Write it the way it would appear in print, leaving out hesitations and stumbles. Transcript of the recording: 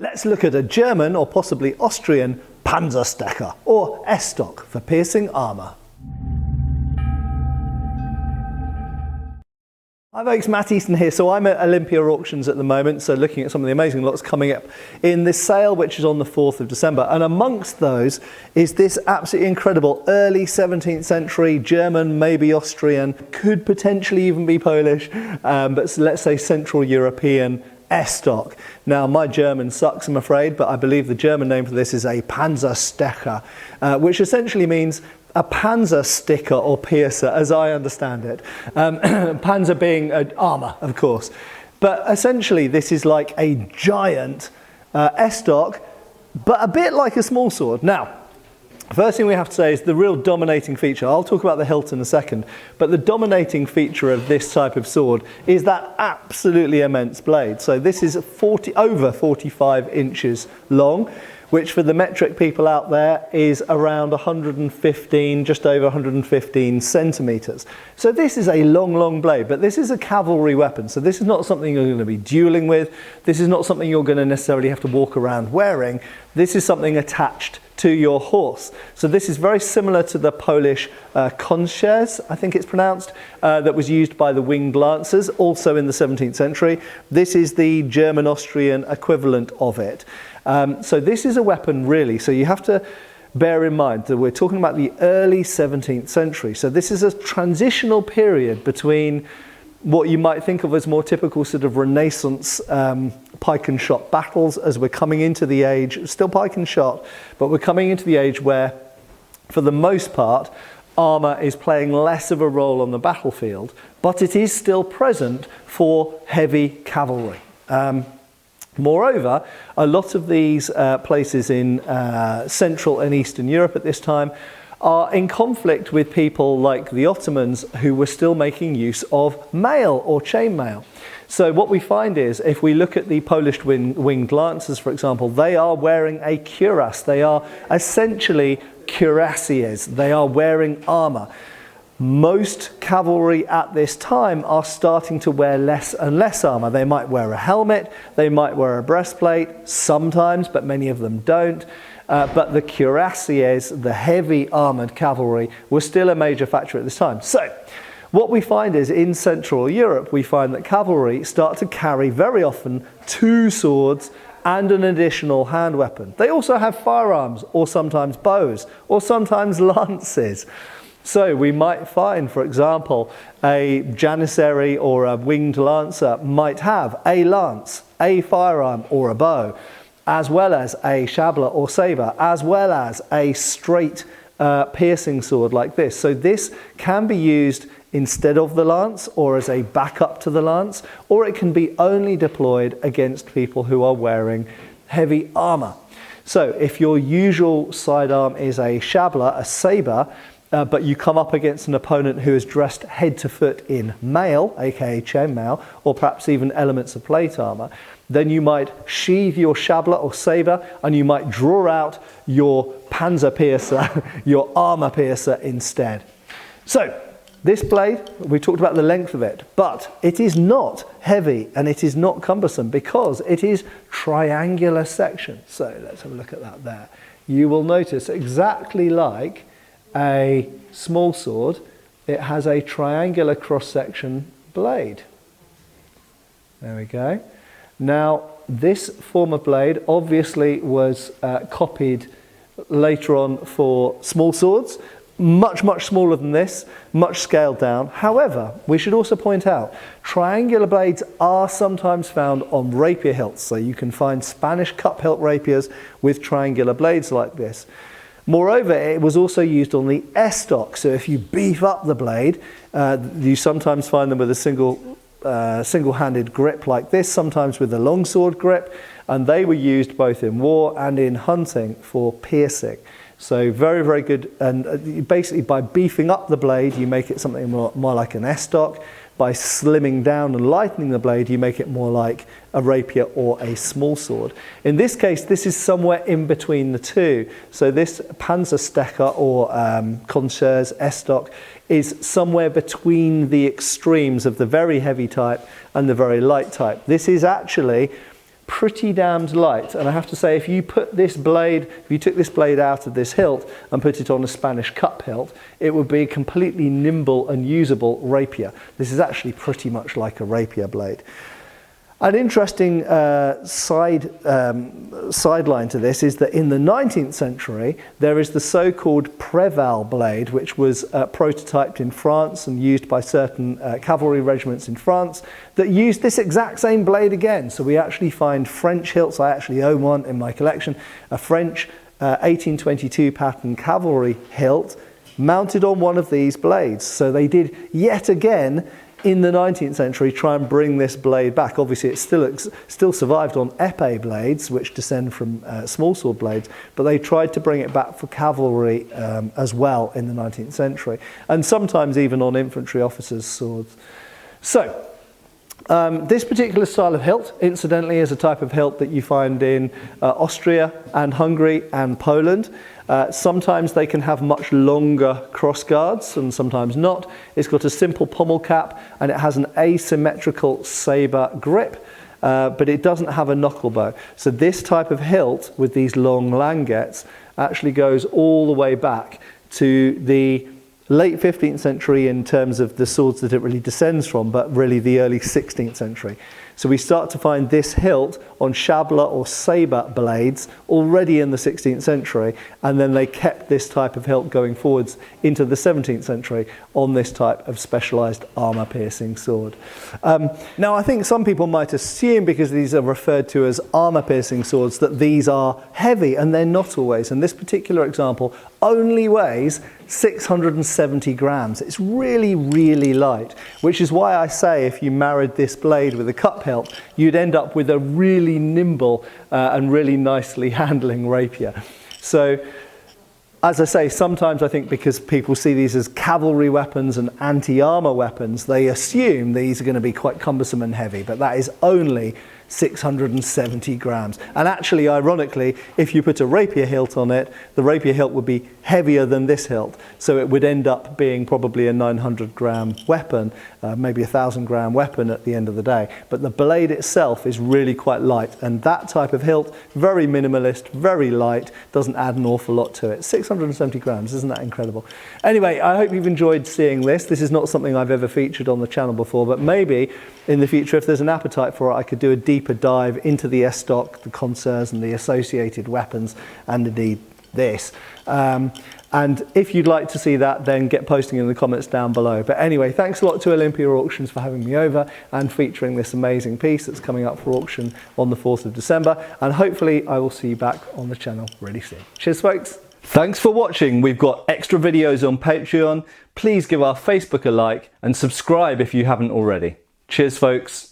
Let's look at a German or possibly Austrian panzerstecher, or estoc for piercing armour. Hi folks, Matt Easton here. So I'm at Olympia Auctions at the moment, so looking at some of the amazing lots coming up in this sale, which is on the 4th of December. And amongst those is this absolutely incredible early 17th century German, maybe Austrian, could potentially even be Polish, but let's say Central European estoc. Now my German sucks, I'm afraid, but I believe the German name for this is a panzerstecher, which essentially means a panzer sticker or piercer, as I understand it. Panzer being armour, of course. But essentially this is like a giant estoc, but a bit like a small sword. Now, first thing we have to say is the real dominating feature. I'll talk about the hilt in a second, but the dominating feature of this type of sword is that absolutely immense blade. So this is over 45 inches long, which for the metric people out there is around 115, just over 115 centimeters. So this is a long, long blade, but this is a cavalry weapon. So this is not something you're going to be dueling with. This is not something you're going to necessarily have to walk around wearing. This is something attached to your horse. So this is very similar to the Polish koncierz, I think it's pronounced, that was used by the winged lancers, also in the 17th century. This is the German-Austrian equivalent of it. So this is a weapon really, so you have to bear in mind that we're talking about the early 17th century. So this is a transitional period between what you might think of as more typical sort of Renaissance pike and shot battles, as we're coming into the age, still pike and shot, but we're coming into the age where, for the most part, armour is playing less of a role on the battlefield, but it is still present for heavy cavalry. Moreover, a lot of these places in Central and Eastern Europe at this time are in conflict with people like the Ottomans, who were still making use of mail or chainmail. So what we find is, if we look at the Polish winged lancers, for example, they are wearing a cuirass. They are essentially cuirassiers. They are wearing armour. Most cavalry at this time are starting to wear less and less armour. They might wear a helmet, they might wear a breastplate, sometimes, but many of them don't. But the cuirassiers, the heavy armoured cavalry, were still a major factor at this time. So, what we find is, in Central Europe, we find that cavalry start to carry very often 2 swords and an additional hand weapon. They also have firearms, or sometimes bows, or sometimes lances. So we might find, for example, a janissary or a winged lancer might have a lance, a firearm or a bow, as well as a shabla or sabre, as well as a straight piercing sword like this. So this can be used instead of the lance, or as a backup to the lance, or it can be only deployed against people who are wearing heavy armour. So if your usual sidearm is a shabla, a sabre, but you come up against an opponent who is dressed head to foot in mail, aka chainmail, or perhaps even elements of plate armour, then you might sheathe your shabla or sabre, and you might draw out your panzer piercer, your armour piercer instead. So this blade, we talked about the length of it, but it is not heavy and it is not cumbersome because it is triangular section. So let's have a look at that there. You will notice, exactly like a small sword, it has a triangular cross-section blade. There we go. Now, this form of blade obviously was copied later on for small swords, much smaller than this, much scaled down. However, we should also point out, triangular blades are sometimes found on rapier hilts, so you can find Spanish cup hilt rapiers with triangular blades like this. Moreover, it was also used on the estoc, so if you beef up the blade, you sometimes find them with a single-handed grip like this, sometimes with a longsword grip, and they were used both in war and in hunting for piercing. So very, very good, and basically by beefing up the blade, you make it something more like an estoc. By slimming down and lightening the blade, you make it more like a rapier or a small sword. In this case, this is somewhere in between the two. So this panzerstecher or koncierz estoc is somewhere between the extremes of the very heavy type and the very light type. This is actually pretty damned light. And I have to say, if you took this blade out of this hilt and put it on a Spanish cup hilt, it would be a completely nimble and usable rapier. This is actually pretty much like a rapier blade. An interesting sideline to this is that in the 19th century, there is the so-called Preval blade, which was prototyped in France and used by certain cavalry regiments in France that used this exact same blade again. So we actually find French hilts. I actually own one in my collection, a French 1822 pattern cavalry hilt mounted on one of these blades. So they did yet again in the 19th century try and bring this blade back. Obviously it still survived on épée blades, which descend from small sword blades, but they tried to bring it back for cavalry as well in the 19th century, and sometimes even on infantry officers' swords. So this particular style of hilt, incidentally, is a type of hilt that you find in Austria and Hungary and Poland. Sometimes they can have much longer cross guards and sometimes not. It's got a simple pommel cap and it has an asymmetrical sabre grip, but it doesn't have a knuckle bow. So this type of hilt with these long languettes actually goes all the way back to the late 15th century in terms of the swords that it really descends from, but really the early 16th century. So we start to find this hilt on Schabler or sabre blades already in the 16th century, and then they kept this type of hilt going forwards into the 17th century on this type of specialised armour-piercing sword. Now I think some people might assume, because these are referred to as armour-piercing swords, that these are heavy, and they're not always. And this particular example only weighs 670 grams. It's really, really light, which is why I say if you married this blade with a cup hilt, you'd end up with a really nimble and really nicely handling rapier. So, as I say, sometimes I think because people see these as cavalry weapons and anti-armour weapons, they assume these are going to be quite cumbersome and heavy, but that is only 670 grams. And actually, ironically, if you put a rapier hilt on it, the rapier hilt would be heavier than this hilt. So it would end up being probably a 900 gram weapon, maybe a 1,000 gram weapon at the end of the day. But the blade itself is really quite light. And that type of hilt, very minimalist, very light, doesn't add an awful lot to it. 670 grams, isn't that incredible? Anyway, I hope you've enjoyed seeing this. This is not something I've ever featured on the channel before, but maybe in the future, if there's an appetite for it, I could do a deeper dive into the estoc, the concerts and the associated weapons, and indeed this. And if you'd like to see that, then get posting in the comments down below. But anyway, thanks a lot to Olympia Auctions for having me over and featuring this amazing piece that's coming up for auction on the 4th of December. And hopefully I will see you back on the channel really soon. Cheers, folks. Thanks for watching. We've got extra videos on Patreon. Please give our Facebook a like and subscribe if you haven't already. Cheers, folks.